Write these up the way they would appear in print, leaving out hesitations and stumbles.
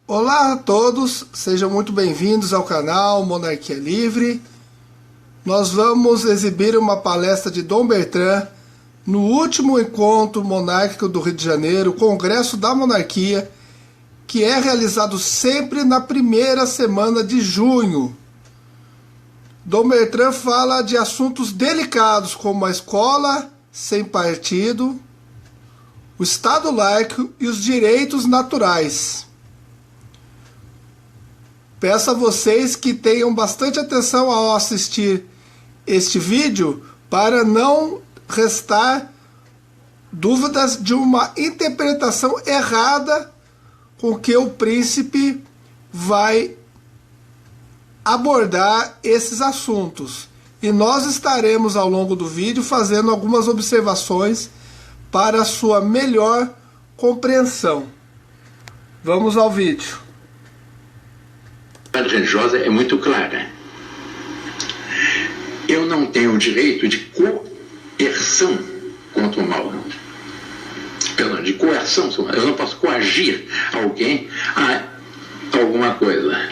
Olá a todos, sejam muito bem-vindos ao canal Monarquia Livre. Nós vamos exibir uma palestra de Dom Bertrand no último encontro monárquico do Rio de Janeiro, o Congresso da Monarquia, que é realizado sempre na primeira semana de junho. Dom Bertrand fala de assuntos delicados como a escola sem partido, o Estado laico e os direitos naturais. Peço a vocês que tenham bastante atenção ao assistir este vídeo para não restar dúvidas de uma interpretação errada com que o príncipe vai abordar esses assuntos. E nós estaremos ao longo do vídeo fazendo algumas observações para a sua melhor compreensão. Vamos ao vídeo. A religiosa é muito clara. Eu não tenho o direito de coerção contra o mal. Perdão, de coerção. Eu não posso coagir alguém a alguma coisa.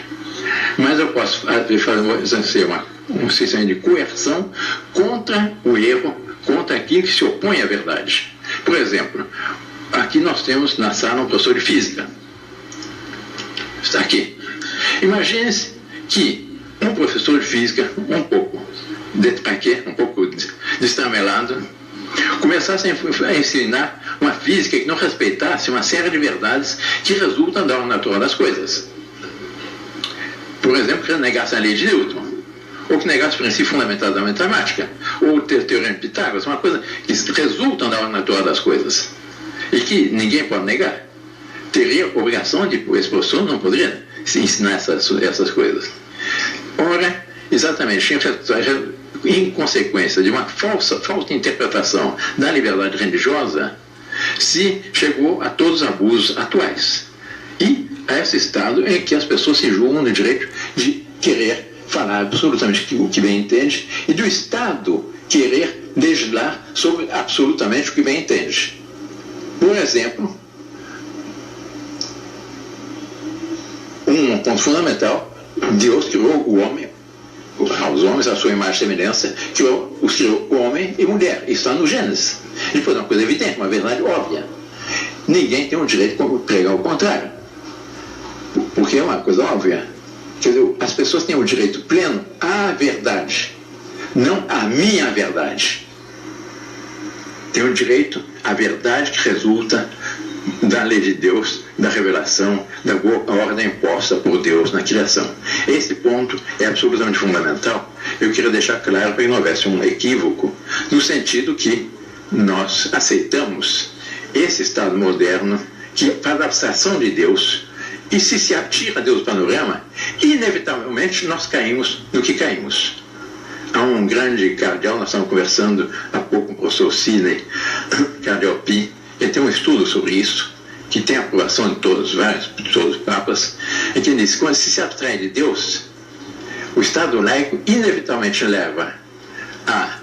Mas eu posso fazer um sistema de coerção contra o erro, contra aquilo que se opõe à verdade. Por exemplo, aqui nós temos na sala um professor de física. Está aqui. Imagine-se que um professor de física, um pouco destramelado, começasse a ensinar uma física que não respeitasse uma série de verdades que resultam da ordem natural das coisas. Por exemplo, que negasse a lei de Newton, ou que negasse o princípio fundamental da matemática, ou o teorema de Pitágoras, uma coisa que resultam da ordem natural das coisas, e que ninguém pode negar. Teria obrigação de, esse professor não poderia ensinar essas coisas. Ora, exatamente, em consequência de uma falsa interpretação da liberdade religiosa, se chegou a todos os abusos atuais. E a esse estado em que as pessoas se julgam no direito de querer falar absolutamente o que bem entende e do Estado querer legislar sobre absolutamente o que bem entende. Por exemplo, um ponto fundamental: Deus criou o homem, os homens, a sua imagem e semelhança, criou o homem e mulher. Isso está no Gênesis. E foi uma coisa evidente, uma verdade óbvia. Ninguém tem o direito de pregar o contrário, porque é uma coisa óbvia. Quer dizer, as pessoas têm o direito pleno à verdade, não à minha verdade. Tem o direito à verdade que resulta da lei de Deus, da revelação, da ordem imposta por Deus na criação. Esse ponto é absolutamente fundamental. Eu queria deixar claro para que não houvesse um equívoco, no sentido que nós aceitamos esse Estado moderno que faz a abstração de Deus, e se atira Deus do panorama, inevitavelmente nós caímos no que caímos. Há um grande cardeal, nós estávamos conversando há pouco com o professor Sidney, cardeal Pi, ele tem um estudo sobre isso, que tem a aprovação de todos os papas, em que ele diz que quando se abstrai de Deus, o Estado laico inevitavelmente leva à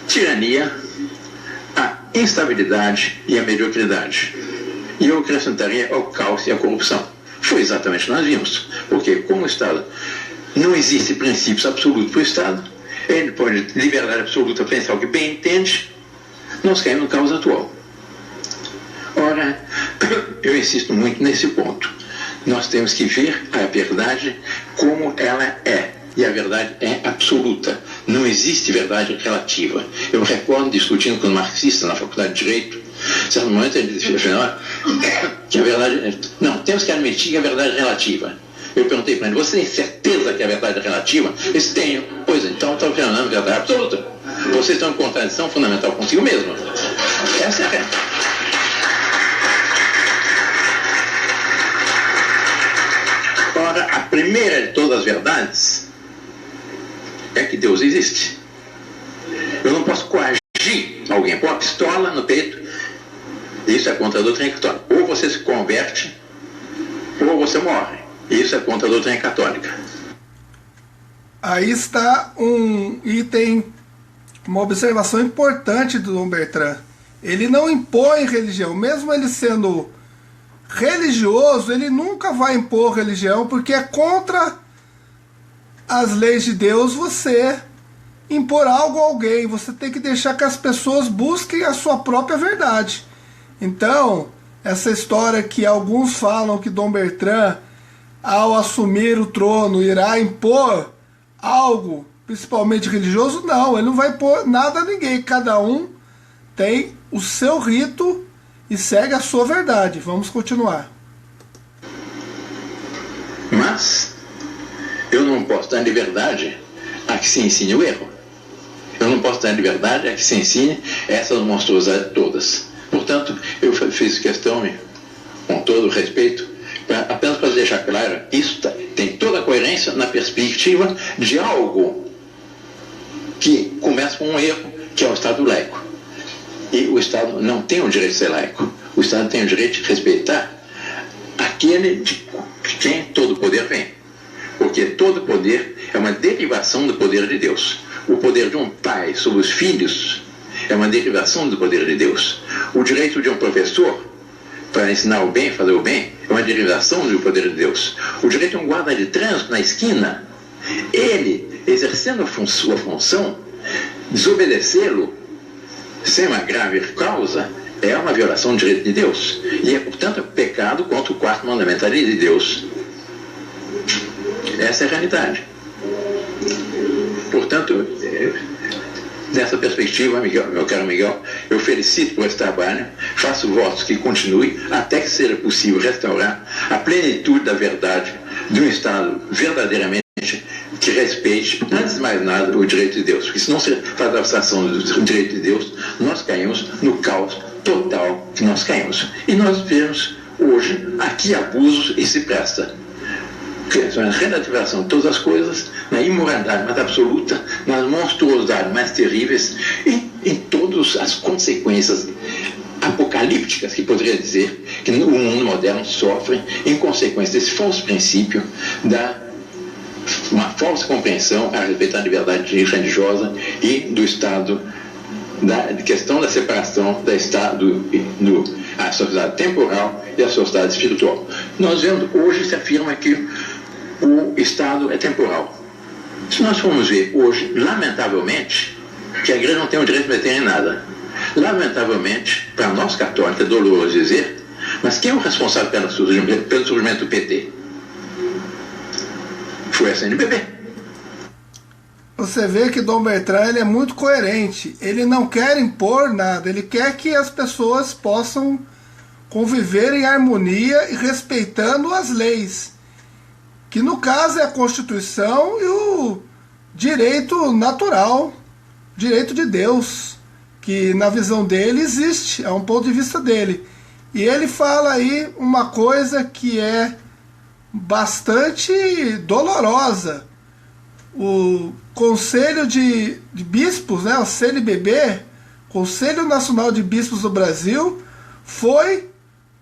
tirania, à instabilidade e à mediocridade. E eu acrescentaria ao caos e à corrupção. Foi exatamente o que nós vimos. Porque como o Estado não existe princípios absolutos para o Estado, ele pode liberdade absoluta para pensar o que bem entende, nós caímos no caos atual. Ora, eu insisto muito nesse ponto. Nós temos que ver a verdade como ela é. E a verdade é absoluta. Não existe verdade relativa. Eu me recordo discutindo com um marxista na Faculdade de Direito. Em certo momento ele disse que a verdade... Não, temos que admitir que a verdade é relativa. Eu perguntei para ele: você tem certeza que a verdade é relativa? Eles têm. Pois então, estão afirmando a verdade absoluta. Vocês estão em contradição fundamental consigo mesmo. Essa é a realidade. Ora, a primeira de todas as verdades é que Deus existe. Eu não posso coagir alguém, pôr uma pistola no peito. Isso é contra a doutrina católica. Ou você se converte, ou você morre. Isso é contra a doutrina católica. Aí está um item, uma observação importante do Dom Bertrand. Ele não impõe religião, mesmo ele sendo religioso, ele nunca vai impor religião, porque é contra as leis de Deus você impor algo a alguém. Você tem que deixar que as pessoas busquem a sua própria verdade. Então, essa história que alguns falam que Dom Bertrand, ao assumir o trono, irá impor algo, principalmente religioso, não, ele não vai impor nada a ninguém. Cada um tem o seu rito e segue a sua verdade. Vamos continuar. Mas eu não posso dar liberdade a que se ensine o erro. Eu não posso dar liberdade a que se ensine essas monstruosidades todas. Portanto, eu fiz questão, com todo o respeito, apenas para deixar claro, isso tem toda a coerência na perspectiva de algo que começa com um erro, que é o Estado laico. E o Estado não tem o direito de ser laico. O Estado tem o direito de respeitar aquele de quem todo poder vem. Porque todo poder é uma derivação do poder de Deus. O poder de um pai sobre os filhos é uma derivação do poder de Deus. O direito de um professor para ensinar o bem, fazer o bem, é uma derivação do poder de Deus. O direito de um guarda de trânsito na esquina, ele, exercendo sua função, desobedecê-lo sem uma grave causa, é uma violação do direito de Deus. E é, portanto, pecado contra o quarto mandamento da lei de Deus. Essa é a realidade. Portanto, nessa perspectiva, Miguel, meu caro Miguel, eu felicito por esse trabalho, faço votos que continue até que seja possível restaurar a plenitude da verdade de um Estado verdadeiramente que respeite, antes de mais nada, o direito de Deus. Porque se não se faz a abstração do direito de Deus, nós caímos no caos total que nós caímos. E nós vemos hoje aqui abusos e se presta. Na relativização de todas as coisas, na imoralidade mais absoluta, nas monstruosidades mais terríveis e em todas as consequências apocalípticas que poderia dizer que o mundo moderno sofre em consequência desse falso princípio uma falsa compreensão a respeito da liberdade religiosa e do Estado, da questão da separação da Estado, a sociedade temporal e a sociedade espiritual. Nós vemos hoje se afirma que o Estado é temporal. Se nós formos ver hoje, lamentavelmente, que a igreja não tem o direito de meter em nada. Lamentavelmente, para nós católicos, é doloroso dizer, mas quem é o responsável pelo surgimento do PT? Foi a CNBB. Você vê que Dom Bertrand ele é muito coerente. Ele não quer impor nada, ele quer que as pessoas possam conviver em harmonia e respeitando as leis, que no caso é a Constituição e o direito natural, direito de Deus, que na visão dele existe, é um ponto de vista dele. E ele fala aí uma coisa que é bastante dolorosa. O Conselho de Bispos, né, o CNBB, Conselho Nacional de Bispos do Brasil, foi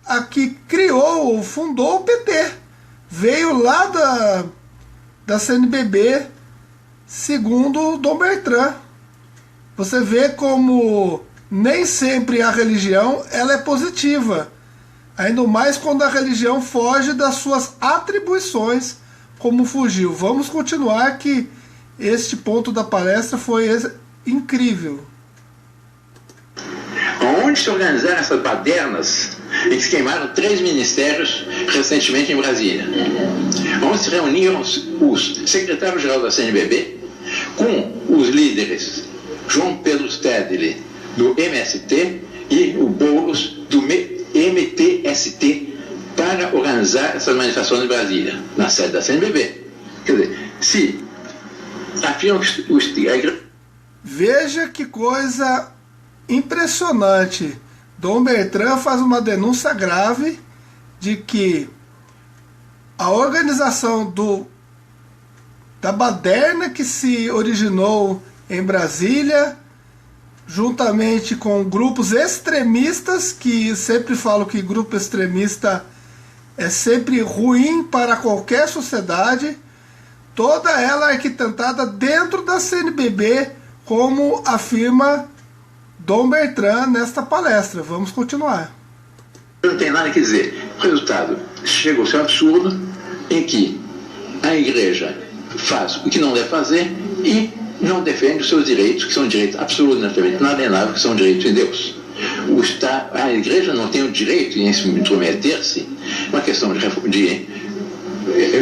a que criou ou fundou o PT. Veio lá da CNBB, segundo Dom Bertrand. Você vê como nem sempre a religião ela é positiva. Ainda mais quando a religião foge das suas atribuições, como fugiu. Vamos continuar, que este ponto da palestra foi incrível. Onde se organizaram essas badernas em que se queimaram 3 ministérios recentemente em Brasília? Onde se reuniram os secretários-gerais da CNBB com os líderes João Pedro Stedley do MST e o Boulos do MTST para organizar essas manifestações em Brasília, na sede da CNBB. Quer dizer, se afirmam que a igreja... Veja que coisa impressionante. Dom Bertrand faz uma denúncia grave de que a organização da baderna que se originou em Brasília, juntamente com grupos extremistas, que sempre falo que grupo extremista é sempre ruim para qualquer sociedade, toda ela é arquitetada dentro da CNBB, como afirma Dom Bertrand nesta palestra. Vamos continuar. Não tem nada a dizer. Resultado, chegou-se ao absurdo em que a igreja faz o que não deve fazer e não defende os seus direitos, que são direitos absolutamente inalienáveis, que são direitos de Deus. A igreja não tem o direito de intrometer-se uma questão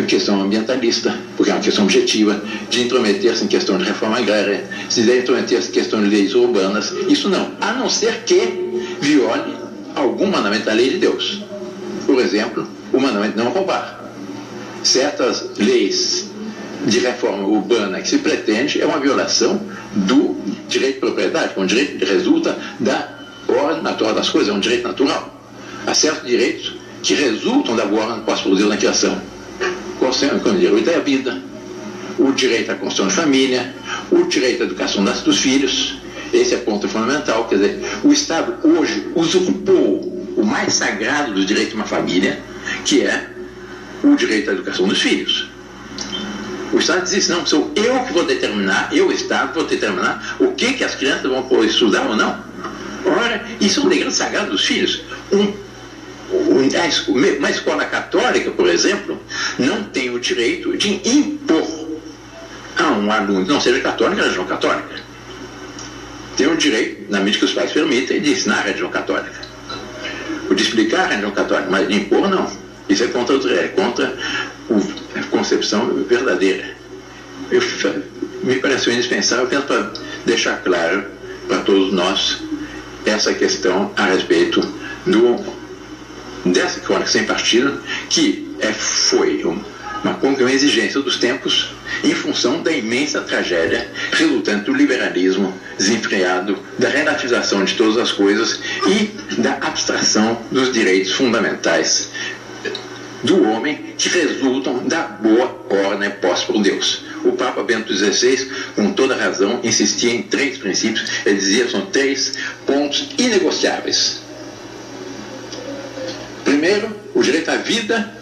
questão ambientalista, porque é uma questão objetiva, de intrometer-se em questão de reforma agrária, de intrometer-se em questão de leis urbanas, isso não, a não ser que viole algum mandamento da lei de Deus. Por exemplo, o mandamento de não roubar. Certas leis de reforma urbana que se pretende é uma violação do direito de propriedade, que é um direito que resulta da ordem natural das coisas, é um direito natural. Há certos direitos que resultam da boa ordem posta por Deus na criação. O direito à vida, o direito à construção de família, o direito à educação dos filhos. Esse é ponto fundamental. Quer dizer, o Estado hoje usurpou o mais sagrado dos direitos de uma família, que é o direito à educação dos filhos. O Estado diz não, sou eu que vou determinar, eu, Estado, vou determinar o que as crianças vão poder estudar ou não. Ora, isso é um degrau sagrado dos filhos. Uma escola católica, por exemplo, não tem o direito de impor a um aluno que não seja católico a religião católica. Tem o direito, na medida que os pais permitem, de ensinar a religião católica. O de explicar a religião católica, mas de impor, não. Isso é contra a concepção verdadeira. Me pareceu indispensável para deixar claro para todos nós essa questão a respeito dessa crônica sem partido, que foi uma exigência dos tempos em função da imensa tragédia resultante do liberalismo desenfreado, da relativização de todas as coisas e da abstração dos direitos fundamentais do homem que resultam da boa ordem posta por Deus. O Papa Bento XVI, com toda razão, insistia em 3 princípios. Ele dizia que são 3 pontos inegociáveis. Primeiro, o direito à vida,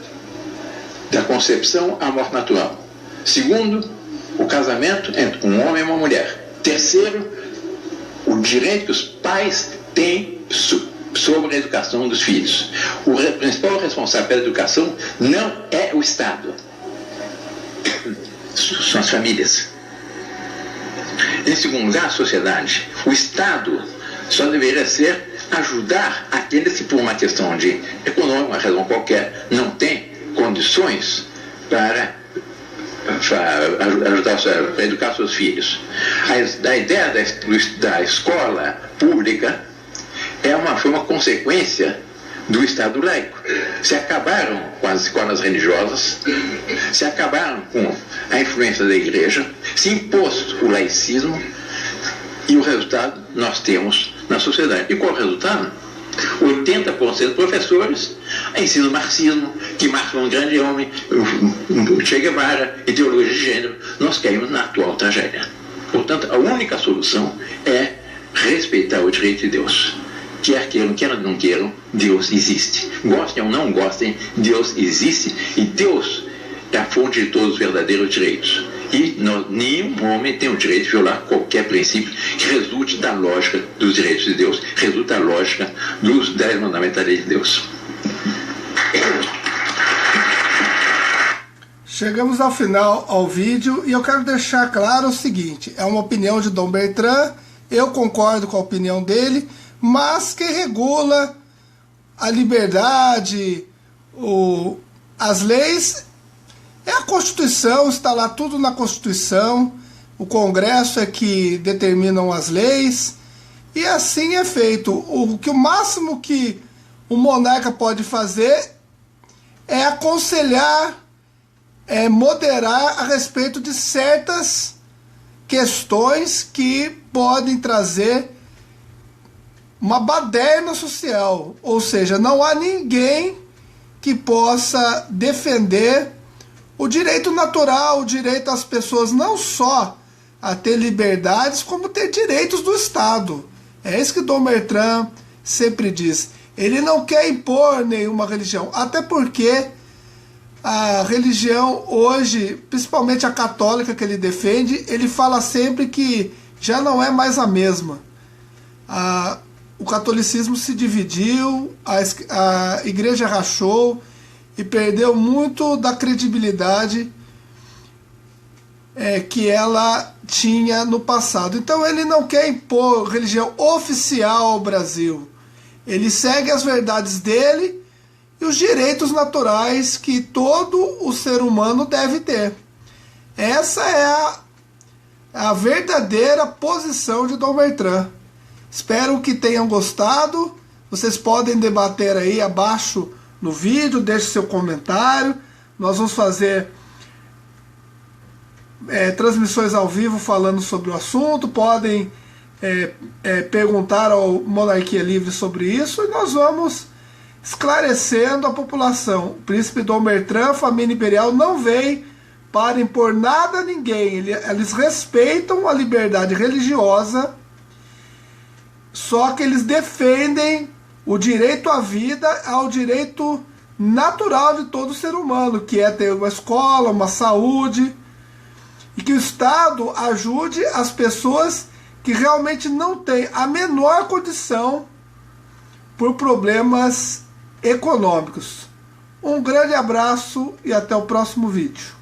da concepção à morte natural. Segundo, o casamento entre um homem e uma mulher. Terceiro, o direito que os pais têm sobre a educação dos filhos. O principal responsável pela educação não é o Estado, são as famílias. Em segundo lugar, a sociedade. O Estado só deveria ser ajudar aqueles que, por uma questão de econômica, uma razão qualquer, não têm condições para ajudar a educar seus filhos. A ideia da escola pública foi uma consequência do Estado laico. Se acabaram com as escolas religiosas, se acabaram com a influência da igreja, se impôs o laicismo, e o resultado nós temos na sociedade. E qual é o resultado? 80% dos professores ensinam marxismo, que Marx foi um grande homem, Che Guevara, ideologia de gênero. Nós caímos na atual tragédia. Portanto, a única solução é respeitar o direito de Deus. Quer queiram, quer não queiram, Deus existe. Gostem ou não gostem, Deus existe. E Deus é a fonte de todos os verdadeiros direitos. E nenhum homem tem o direito de violar qualquer princípio que resulte da lógica dos direitos de Deus, resulte da lógica dos 10 mandamentos da lei de Deus. Chegamos ao final ao vídeo e eu quero deixar claro o seguinte: é uma opinião de Dom Bertrand, eu concordo com a opinião dele, mas quem regula a liberdade, as leis, é a Constituição. Está lá tudo na Constituição, o Congresso é que determinam as leis, e assim é feito. O máximo que o monarca pode fazer é aconselhar, moderar a respeito de certas questões que podem trazer uma baderna social, ou seja, não há ninguém que possa defender o direito natural, o direito às pessoas não só a ter liberdades, como ter direitos do Estado. É isso que Dom Bertrand sempre diz. Ele não quer impor nenhuma religião, até porque a religião hoje, principalmente a católica que ele defende, ele fala sempre que já não é mais a mesma. o catolicismo se dividiu, a igreja rachou e perdeu muito da credibilidade que ela tinha no passado. Então ele não quer impor religião oficial ao Brasil. Ele segue as verdades dele e os direitos naturais que todo o ser humano deve ter. Essa é a verdadeira posição de Dom Bertrand. Espero que tenham gostado. Vocês podem debater aí abaixo no vídeo, deixe seu comentário. Nós vamos fazer transmissões ao vivo falando sobre o assunto. Podem perguntar ao Monarquia Livre sobre isso e nós vamos esclarecendo a população. O príncipe Dom Bertrand, família imperial, não veio para impor nada a ninguém. Eles respeitam a liberdade religiosa, só que eles defendem o direito à vida, ao direito natural de todo ser humano, que é ter uma escola, uma saúde, e que o Estado ajude as pessoas que realmente não têm a menor condição por problemas econômicos. Um grande abraço e até o próximo vídeo.